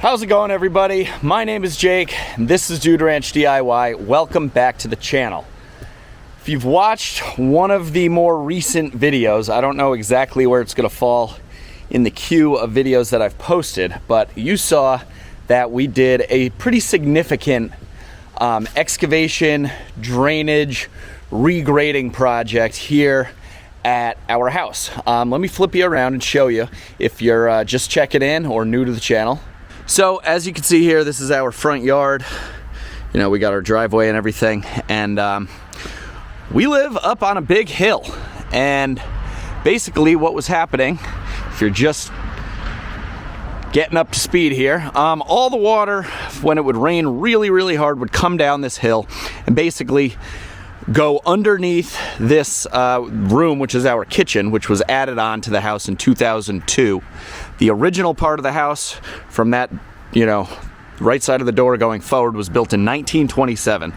How's it going, everybody? My name is Jake, and this is Dude Ranch DIY. Welcome back to the channel. If you've watched one of the more recent videos, I don't know exactly where it's gonna fall in the queue of videos that I've posted, but you saw that we did a pretty significant excavation, drainage, regrading project here at our house. Let me flip you around and show you if you're just checking in or new to the channel. So as you can see here, this is our front yard. You know, we got our driveway and everything, and we live up on a big hill. And basically what was happening, if you're just getting up to speed here, all the water, when it would rain really hard, would come down this hill and basically go underneath this room, which is our kitchen, which was added on to the house in 2002. The original part of the house, from that, you know, right side of the door going forward, was built in 1927.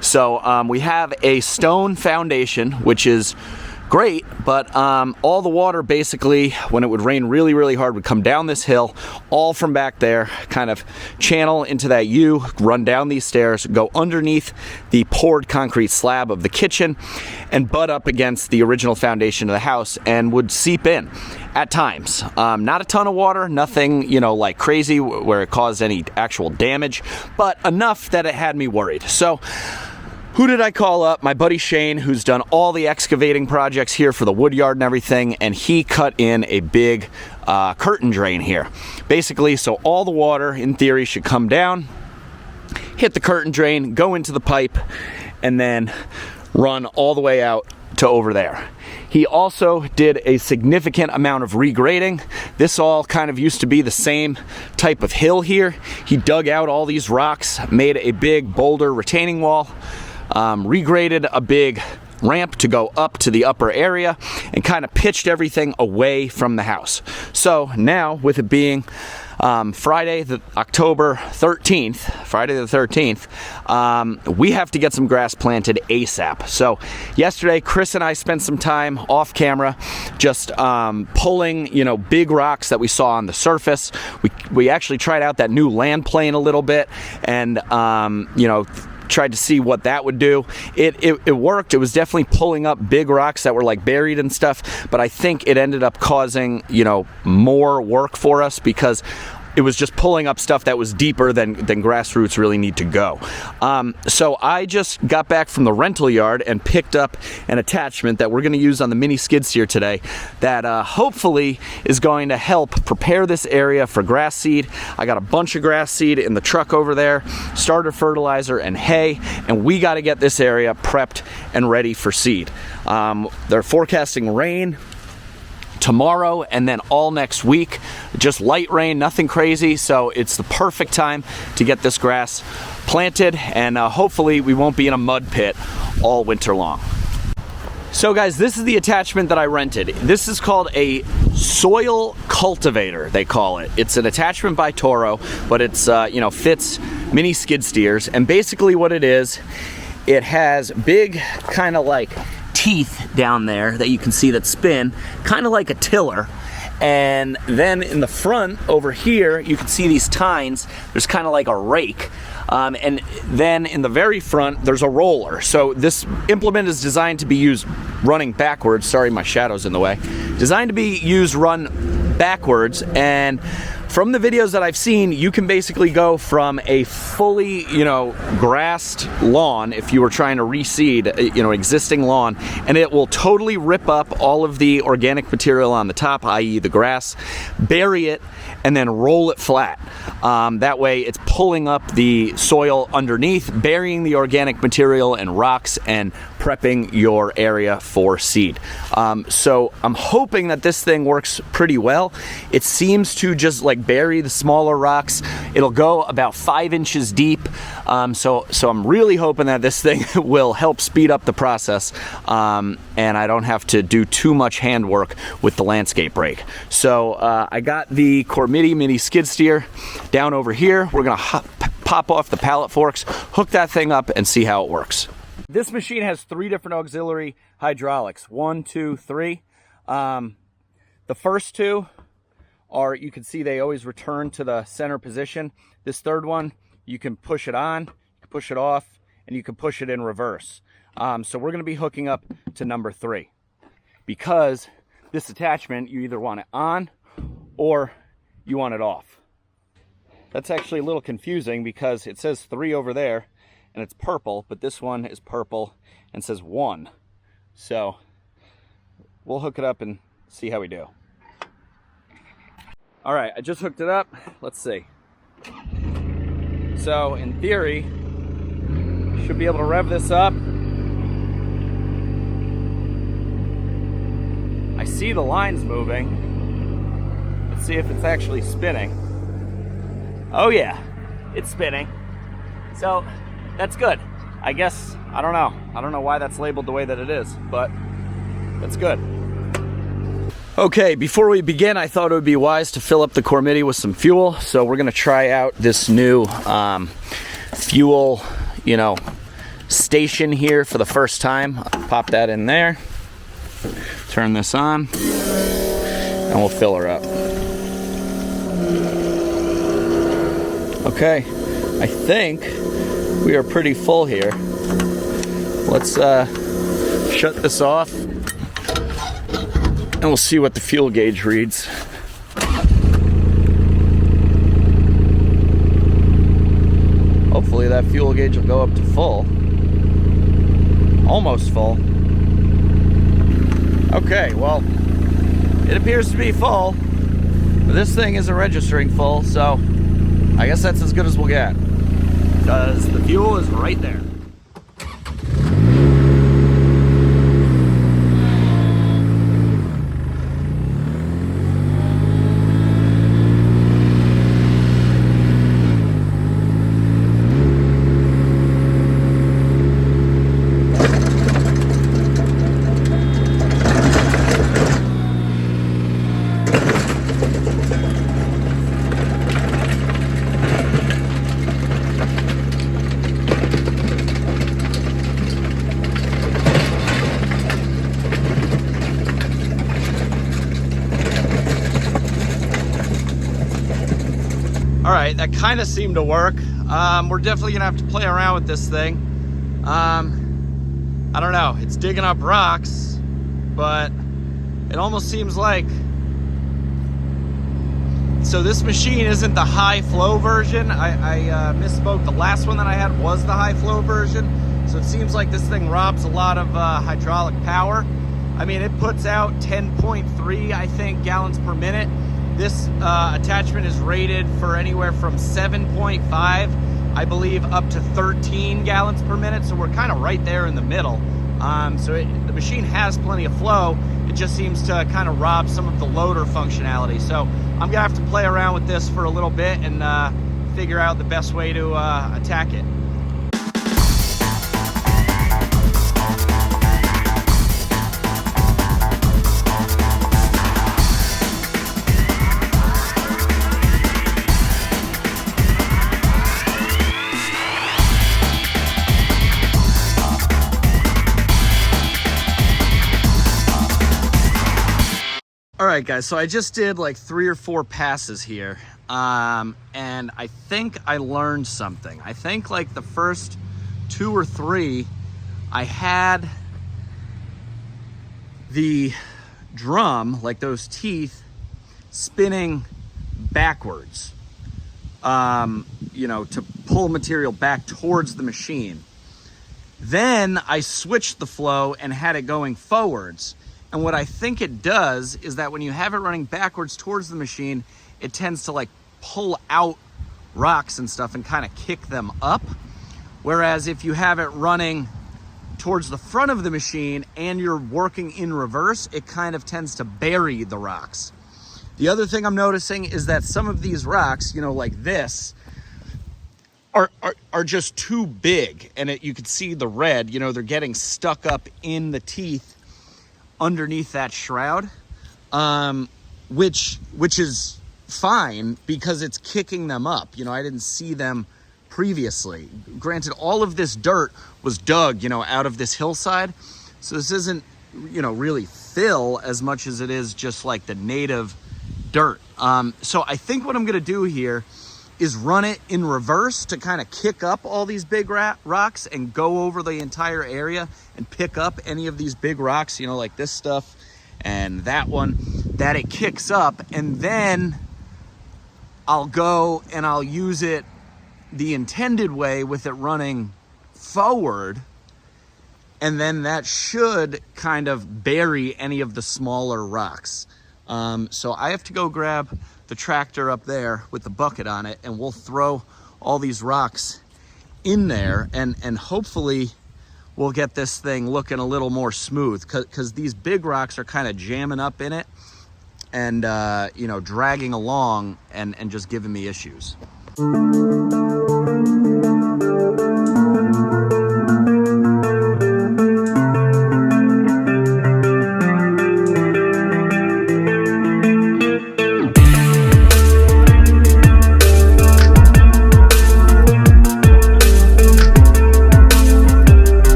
So we have a stone foundation, which is great, but all the water basically, when it would rain really hard, would come down this hill, all from back there, kind of channel into that U, run down these stairs, go underneath the poured concrete slab of the kitchen, and butt up against the original foundation of the house, and would seep in at times. Not a ton of water, nothing, you know, like crazy where it caused any actual damage, but enough that it had me worried. So who did I call up? My buddy Shane, who's done all the excavating projects here for the wood yard and everything, and he cut in a big curtain drain here. Basically, so all the water, in theory, should come down, hit the curtain drain, go into the pipe, and then run all the way out to over there. He also did a significant amount of regrading. This all kind of used to be the same type of hill here. He dug out all these rocks, made a big boulder retaining wall, regraded a big ramp to go up to the upper area, and kind of pitched everything away from the house. So now, with it being Friday the 13th, we have to get some grass planted ASAP. So yesterday, Chris and I spent some time off camera just pulling, you know, big rocks that we saw on the surface. We actually tried out that new land plane a little bit, and you know, tried to see what that would do. It worked. It was definitely pulling up big rocks that were like buried and stuff, but I think it ended up causing, you know, more work for us because it was just pulling up stuff that was deeper than grassroots really need to go. So I just got back from the rental yard and picked up an attachment that we're going to use on the mini skid steer today that hopefully is going to help prepare this area for grass seed. I got a bunch of grass seed in the truck over there, starter fertilizer and hay, and we got to get this area prepped and ready for seed. They're forecasting rain tomorrow and then all next week. Just light rain, nothing crazy, so it's the perfect time to get this grass planted, and hopefully we won't be in a mud pit all winter long. So guys, this is the attachment that I rented. This is called a soil cultivator, they call it. It's an attachment by Toro, but it's you know, fits mini skid steers, and basically what it is, it has big kind of like teeth down there that you can see that spin, kind of like a tiller. And then in the front over here, you can see these tines. There's kind of like a rake. And then in the very front, there's a roller. So this implement is designed to be used running backwards. Sorry, my shadow's in the way. Designed to be used run backwards, and from the videos that I've seen, you can basically go from a fully, you know, grassed lawn, if you were trying to reseed, you know, existing lawn, and it will totally rip up all of the organic material on the top, i.e. the grass, bury it, and then roll it flat. That way it's pulling up the soil underneath, burying the organic material and rocks, and prepping your area for seed. So I'm hoping that this thing works pretty well. It seems to just like bury the smaller rocks. It'll go about 5 inches deep. So I'm really hoping that this thing will help speed up the process, and I don't have to do too much handwork with the landscape rake. So I got the Cormidi mini skid steer down over here. We're gonna pop off the pallet forks, hook that thing up, and see how it works. This machine has 3 different auxiliary hydraulics. 1, 2, 3. The first 2 are, you can see they always return to the center position. This third one, you can push it on, you can push it off, and you can push it in reverse. So we're going to be hooking up to number 3, because this attachment, you either want it on or you want it off. That's actually a little confusing because it says 3 over there and it's purple, but this one is purple and says 1. So we'll hook it up and see how we do. All right, I just hooked it up. Let's see. So in theory, should be able to rev this up. I see the lines moving. Let's see if it's actually spinning. Oh yeah, it's spinning. So that's good. I guess, I don't know why that's labeled the way that it is, but that's good. Okay, before we begin, I thought it would be wise to fill up the Cormidi with some fuel. So we're gonna try out this new fuel, station here for the first time. I'll pop that in there, turn this on, and we'll fill her up. Okay, I think we are pretty full here. Let's shut this off and we'll see what the fuel gauge reads. Hopefully that fuel gauge will go up to full. Almost full. Okay, well, it appears to be full, but this thing isn't registering full, so I guess that's as good as we'll get, because the fuel is right there. Alright, that kind of seemed to work. We're definitely gonna have to play around with this thing. I don't know, it's digging up rocks, but it almost seems like, so this machine isn't the high flow version. I misspoke. The last one that I had was the high flow version, so it seems like this thing robs a lot of hydraulic power. I mean, it puts out 10.3, I think, gallons per minute. This attachment is rated for anywhere from 7.5, I believe, up to 13 gallons per minute. So we're kind of right there in the middle. The machine has plenty of flow. It just seems to kind of rob some of the loader functionality. So I'm gonna have to play around with this for a little bit and figure out the best way to attack it. All right, guys, so I just did like 3 or 4 passes here, and I think I learned something. I think like the first 2 or 3, I had the drum, like those teeth, spinning backwards, to pull material back towards the machine. Then I switched the flow and had it going forwards. And what I think it does is that when you have it running backwards towards the machine, it tends to like pull out rocks and stuff and kind of kick them up. Whereas if you have it running towards the front of the machine and you're working in reverse, it kind of tends to bury the rocks. The other thing I'm noticing is that some of these rocks, like this, are just too big. And you can see the red, they're getting stuck up in the teeth underneath that shroud, which is fine because it's kicking them up. I didn't see them previously. Granted, all of this dirt was dug, out of this hillside, so this isn't, really fill as much as it is just like the native dirt. So I think what I'm gonna do here is run it in reverse to kind of kick up all these big rocks and go over the entire area and pick up any of these big rocks, you know, like this stuff and that one, that it kicks up, and then I'll go and I'll use it the intended way with it running forward, and then that should kind of bury any of the smaller rocks. So I have to go grab the tractor up there with the bucket on it, and we'll throw all these rocks in there, and hopefully we'll get this thing looking a little more smooth, because these big rocks are kind of jamming up in it and you know, dragging along and just giving me issues.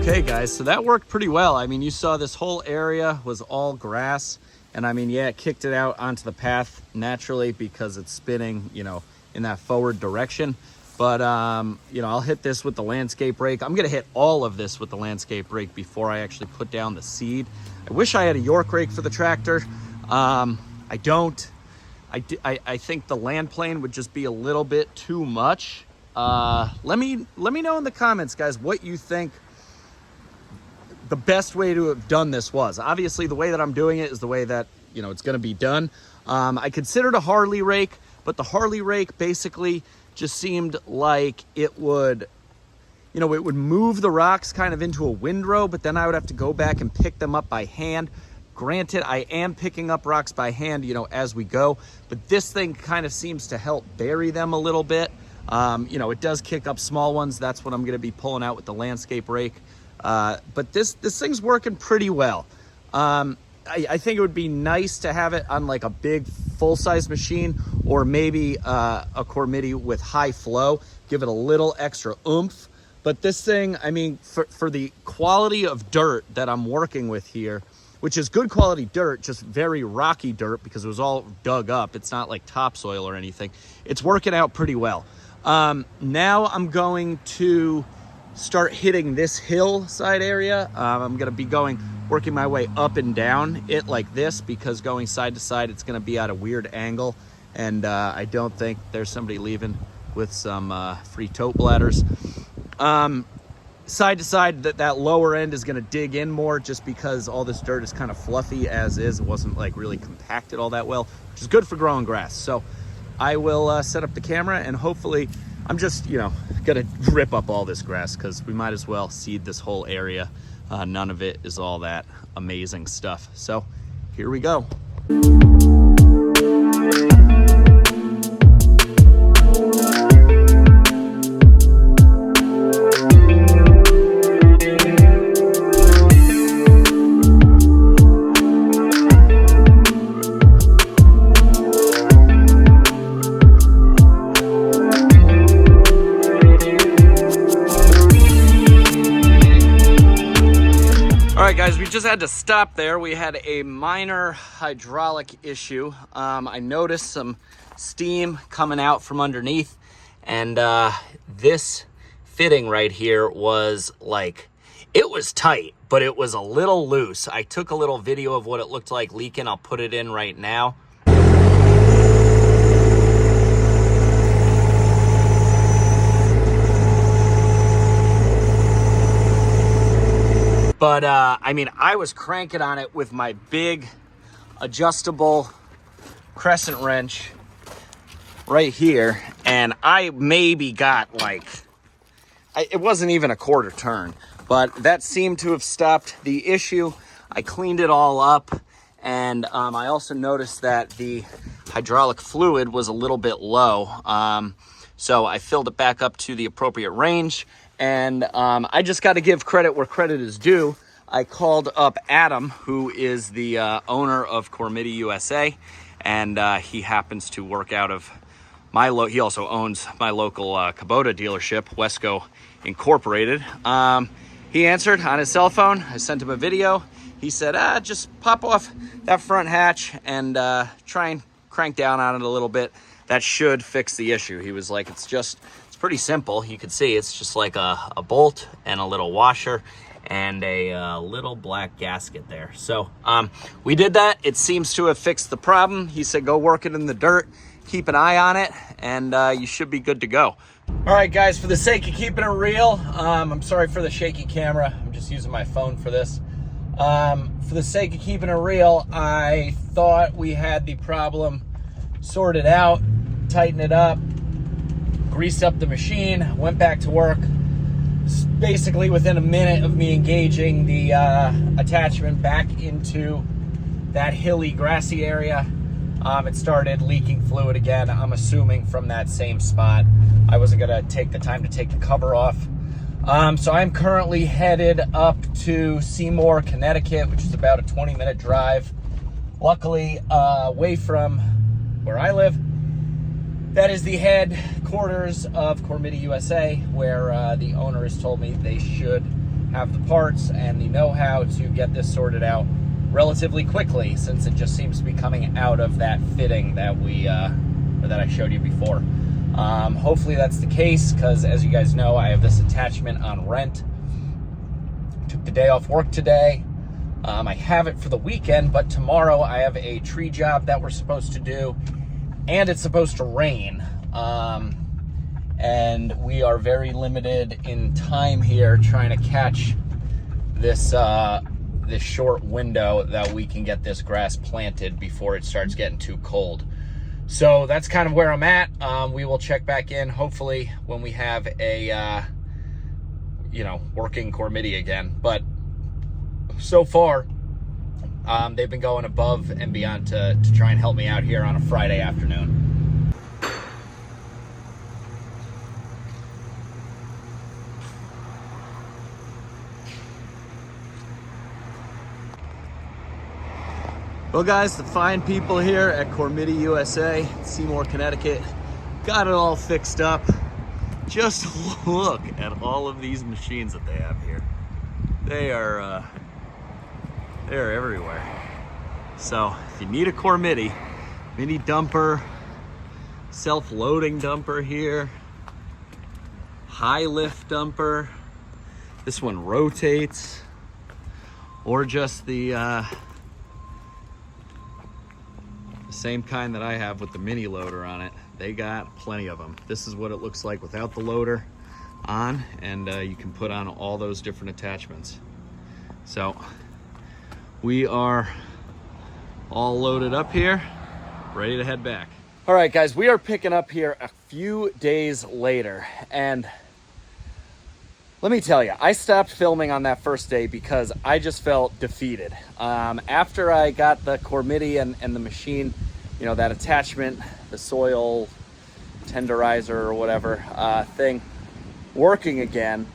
Okay guys, so that worked pretty well. I mean, you saw this whole area was all grass, and I mean, yeah, it kicked it out onto the path naturally because it's spinning, you know, in that forward direction. But you know, I'll hit this with the landscape rake. I'm gonna hit all of this with the landscape rake before I actually put down the seed. I wish I had a York rake for the tractor. I don't. I think the land plane would just be a little bit too much. Let me know in the comments, guys, what you think the best way to have done this was. Obviously, the way that I'm doing it is the way that, you know, it's going to be done. I considered a Harley rake, but the Harley rake basically just seemed like it would, you know, it would move the rocks kind of into a windrow, but then I would have to go back and pick them up by hand. Granted, I am picking up rocks by hand, you know, as we go, but this thing kind of seems to help bury them a little bit. You know, it does kick up small ones. That's what I'm going to be pulling out with the landscape rake. But this thing's working pretty well. I think it would be nice to have it on like a big full-size machine, or maybe a Cormidi with high flow, give it a little extra oomph. But this thing, I mean, for the quality of dirt that I'm working with here, which is good quality dirt, just very rocky dirt because it was all dug up. It's not like topsoil or anything. It's working out pretty well. Now I'm going to start hitting this hillside area. I'm gonna be working my way up and down it like this, because going side to side, it's gonna be at a weird angle. And I don't think there's somebody leaving with some free tote bladders. side to side, that lower end is gonna dig in more just because all this dirt is kind of fluffy as is. It wasn't like really compacted all that well, which is good for growing grass. So I will set up the camera and hopefully, I'm just, you know, gonna rip up all this grass because we might as well seed this whole area. None of it is all that amazing stuff. So here we go. Guys, we just had to stop there. We had a minor hydraulic issue. I noticed some steam coming out from underneath, and this fitting right here was like, it was tight, but it was a little loose. I took a little video of what it looked like leaking. I'll put it in right now. But, I mean, I was cranking on it with my big adjustable crescent wrench right here. And I maybe got like, it wasn't even a quarter turn. But that seemed to have stopped the issue. I cleaned it all up. And I also noticed that the hydraulic fluid was a little bit low. So I filled it back up to the appropriate range. And I just got to give credit where credit is due. I called up Adam, who is the owner of Cormidi USA, and he happens to work out of he also owns my local Kubota dealership, Wesco Incorporated. He answered on his cell phone. I sent him a video. He said, just pop off that front hatch and try and crank down on it a little bit. That should fix the issue. He was like, it's pretty simple. You can see it's just like a bolt and a little washer and a little black gasket there. So we did that. It seems to have fixed the problem. He said go work it in the dirt, keep an eye on it, and you should be good to go. All right, guys, for the sake of keeping it real, I'm sorry for the shaky camera. I'm just using my phone for this. For the sake of keeping it real, I thought we had the problem sorted out, tighten it up, greased up the machine, went back to work. Basically within a minute of me engaging the attachment back into that hilly, grassy area, it started leaking fluid again. I'm assuming from that same spot. I wasn't gonna take the time to take the cover off. So I'm currently headed up to Seymour, Connecticut, which is about a 20-minute drive. Luckily, away from where I live. That is the headquarters of Cormidi USA, where the owner has told me they should have the parts and the know-how to get this sorted out relatively quickly, since it just seems to be coming out of that fitting that that I showed you before. Hopefully that's the case, because as you guys know, I have this attachment on rent. Took the day off work today. I have it for the weekend, but tomorrow I have a tree job that we're supposed to do. And it's supposed to rain, and we are very limited in time here trying to catch this this short window that we can get this grass planted before it starts getting too cold. So that's kind of where I'm at. We will check back in hopefully when we have a working Cormidi again. But so far, they've been going above and beyond to try and help me out here on a Friday afternoon. Well, guys, the fine people here at Cormidi USA, Seymour, Connecticut, got it all fixed up. Just look at all of these machines that they have here. They're everywhere. So if you need a Cormidi, mini dumper, self-loading dumper here, high lift dumper, this one rotates, or just the same kind that I have with the mini loader on it. They got plenty of them. This is what it looks like without the loader. on, and you can put on all those different attachments. So we are all loaded up here, ready to head back. All right, guys, we are picking up here a few days later, and let me tell you, I stopped filming on that first day because I just felt defeated. After I got the Cormidi and the machine, you know, that attachment, the soil tenderizer or whatever thing, working again,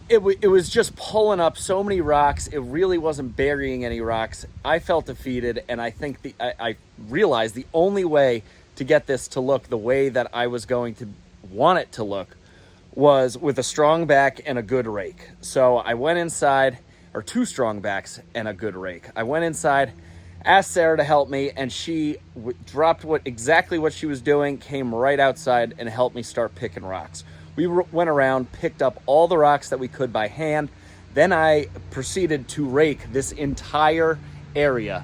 it was just pulling up so many rocks. It really wasn't burying any rocks. I felt defeated, and I think I realized the only way to get this to look the way that I was going to want it to look was with a strong back and a good rake. So I went inside, or 2 strong backs and a good rake. I went inside, asked Sarah to help me, and she dropped exactly what she was doing, came right outside and helped me start picking rocks. We went around, picked up all the rocks that we could by hand. Then I proceeded to rake this entire area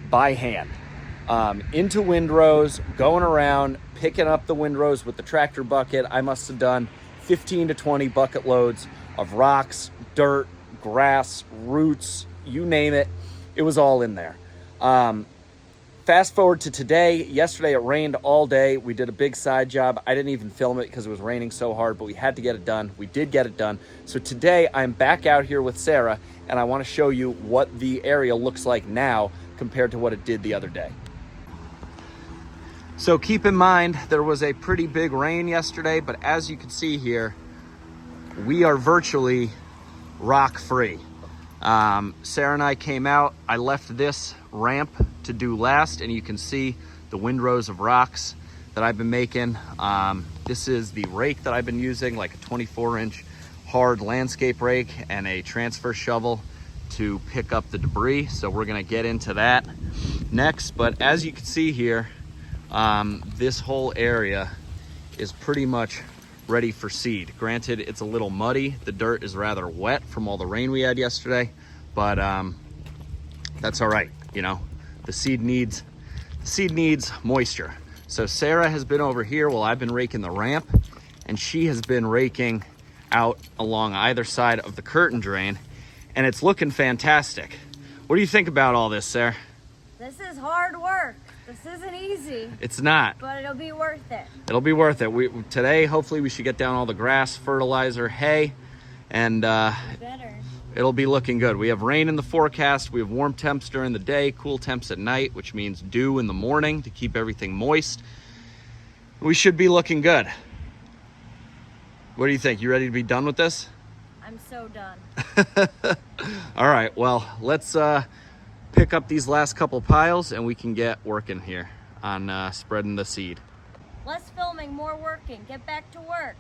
by hand. Into windrows, going around, picking up the windrows with the tractor bucket. I must have done 15 to 20 bucket loads of rocks, dirt, grass, roots, you name it. It was all in there. Fast forward to today. Yesterday it rained all day. We did a big side job. I didn't even film it because it was raining so hard, but we had to get it done. We did get it done. So today I'm back out here with Sarah, and I want to show you what the area looks like now compared to what it did the other day. So keep in mind, there was a pretty big rain yesterday, but as you can see here, we are virtually rock free. Sarah and I came out. I left this ramp to do last, and you can see the windrows of rocks that I've been making. This is the rake that I've been using, like a 24-inch hard landscape rake and a transfer shovel to pick up the debris. So we're gonna get into that next. But as you can see here, this whole area is pretty much ready for seed. Granted, it's a little muddy. The dirt is rather wet from all the rain we had yesterday, but that's all right. You know, the seed needs moisture. So Sarah has been over here while I've been raking the ramp, and she has been raking out along either side of the curtain drain, and it's looking fantastic. What do you think about all this, Sarah? This is hard work. This isn't easy. It's not. But it'll be worth it. It'll be worth it. Today, hopefully, we should get down all the grass, fertilizer, hay, and it'll be looking good. We have rain in the forecast. We have warm temps during the day, cool temps at night, which means dew in the morning to keep everything moist. We should be looking good. What do you think? You ready to be done with this? I'm so done. All right, well, let's pick up these last couple piles and we can get working here on spreading the seed. Less filming, more working. Get back to work.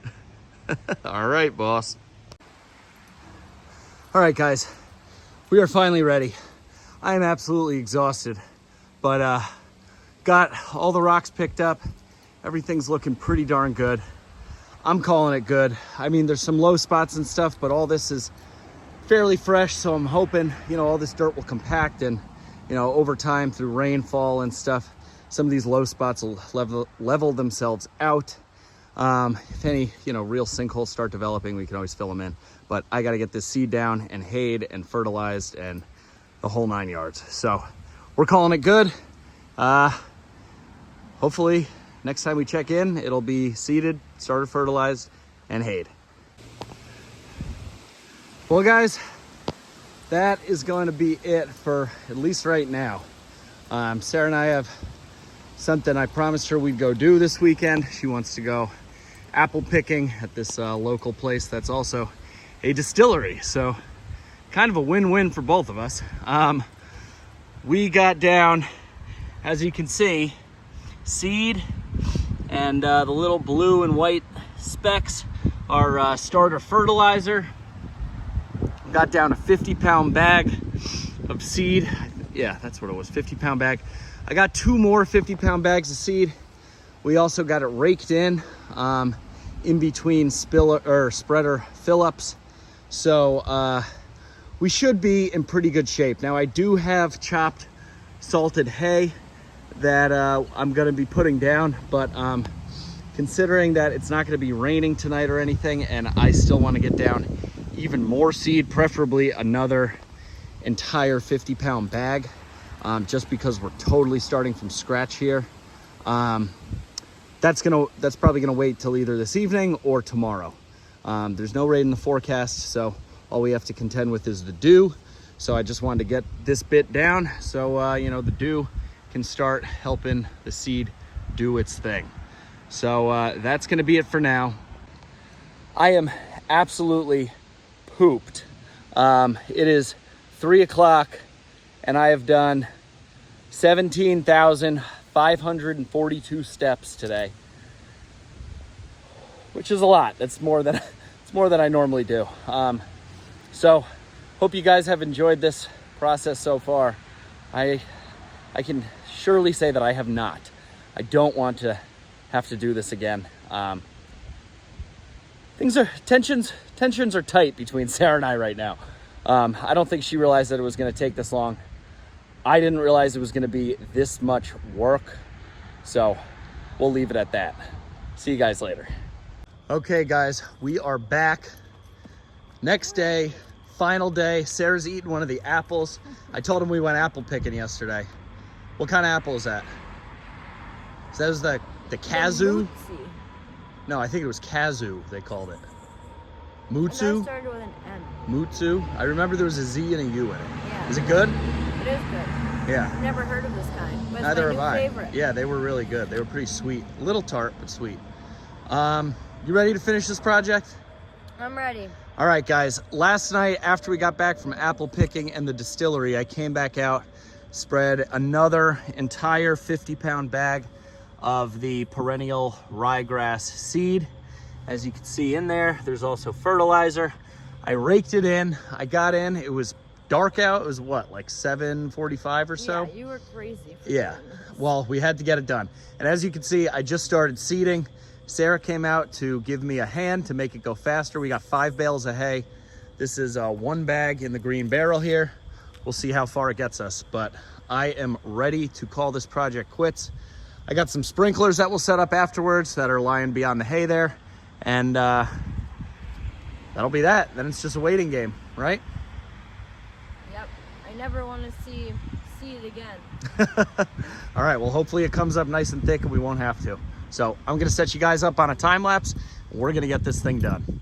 All right, boss. All right, guys, we are finally ready. I am absolutely exhausted, but got all the rocks picked up. Everything's looking pretty darn good. I'm calling it good. I mean, there's some low spots and stuff, but all this is fairly fresh, so I'm hoping, you know, all this dirt will compact, and, you know, over time through rainfall and stuff, some of these low spots will level themselves out. If any, you know, real sinkholes start developing, we can always fill them in. But I got to get this seed down and hayed and fertilized and the whole 9 yards. So we're calling it good. Hopefully next time we check in, it'll be seeded, started fertilized, and hayed. Well, guys, that is going to be it for at least right now. Sarah and I have something I promised her we'd go do this weekend. She wants to go apple picking at this local place that's also a distillery. So kind of a win-win for both of us. We got down, as you can see, seed, and the little blue and white specks are starter fertilizer. Got down a 50-pound bag of seed. Yeah, that's what it was, 50-pound bag. I got 2 more 50-pound bags of seed. We also got it raked in between spreader fill-ups. So we should be in pretty good shape. Now, I do have chopped salted hay that I'm gonna be putting down, but considering that it's not going to be raining tonight or anything, and I still want to get down even more seed, preferably another entire 50-pound bag, just because we're totally starting from scratch here. That's probably gonna wait till either this evening or tomorrow. There's no rain in the forecast, so all we have to contend with is the dew. So I just wanted to get this bit down so you know, the dew can start helping the seed do its thing. So that's gonna be it for now. I am absolutely pooped. It is 3 o'clock and I have done 17,542 steps today, which is a lot. That's more than I normally do. So hope you guys have enjoyed this process so far. I can surely say that I have not. I don't want to have to do this again. Tensions are tight between Sarah and I right now. I don't think she realized that it was going to take this long. I didn't realize it was going to be this much work. So we'll leave it at that. See you guys later. Okay guys, we are back. Next day, final day. Sarah's eating one of the apples. I told him we went apple picking yesterday. What kind of apple is that? So that was the kazoo? No, I think it was kazoo they called it. Mutsu? That started with an M. Mutsu? I remember there was a Z and a U in it. Yeah. Is it good? It is good. Yeah. I've never heard of this kind, but it's Neither my have new I. favorite. Yeah, they were really good. They were pretty sweet. A little tart, but sweet. You ready to finish this project? I'm ready. All right, guys. Last night, after we got back from apple picking and the distillery, I came back out, spread another entire 50-pound bag of the perennial ryegrass seed. As you can see in there, there's also fertilizer. I raked it in. I got in. It was dark out. It was what, like 7:45 or so? Yeah, you were crazy. Yeah, well, we had to get it done. And as you can see, I just started seeding. Sarah came out to give me a hand to make it go faster. We got 5 bales of hay. This is 1 bag in the green barrel here. We'll see how far it gets us, but I am ready to call this project quits. I got some sprinklers that we'll set up afterwards that are lying beyond the hay there. And that'll be that. Then it's just a waiting game, right? Yep. I never want to see it again. All right, well, hopefully it comes up nice and thick and we won't have to. So I'm gonna set you guys up on a time lapse. We're gonna get this thing done.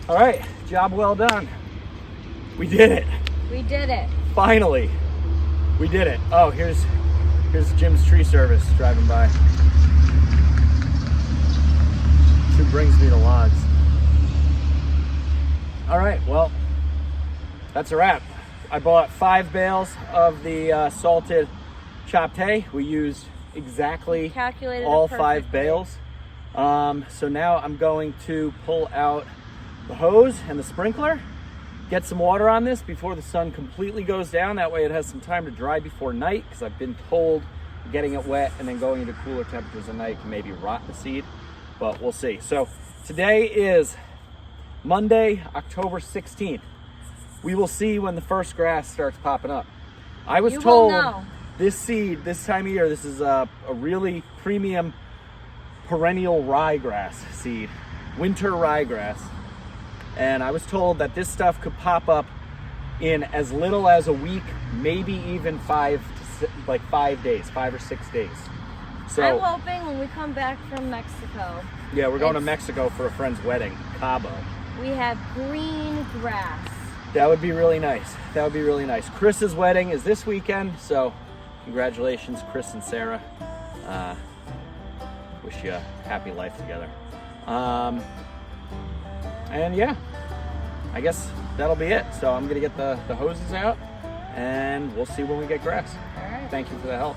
All right, job well done. We did it. We did it. Finally, we did it. Oh, here's Jim's tree service driving by. Who brings me the logs. All right, well, that's a wrap. I bought 5 bales of the salted chopped hay. We used exactly all 5 bales. So now I'm going to pull out the hose and the sprinkler, get some water on this before the sun completely goes down. That way it has some time to dry before night, because I've been told getting it wet and then going into cooler temperatures at night can maybe rot the seed, but we'll see. So today is Monday, October 16th. We will see when the first grass starts popping up. I was told this seed, this time of year, this is a really premium perennial ryegrass seed, winter ryegrass. And I was told that this stuff could pop up in as little as a week, maybe even 5 days, 5 or 6 days. So I'm hoping when we come back from Mexico. Yeah, we're going to Mexico for a friend's wedding, Cabo. We have green grass. That would be really nice. That would be really nice. Chris's wedding is this weekend, so congratulations, Chris and Sarah. Wish you a happy life together. And yeah, I guess that'll be it. So I'm gonna get the hoses out and we'll see when we get grass. All right. Thank you for the help.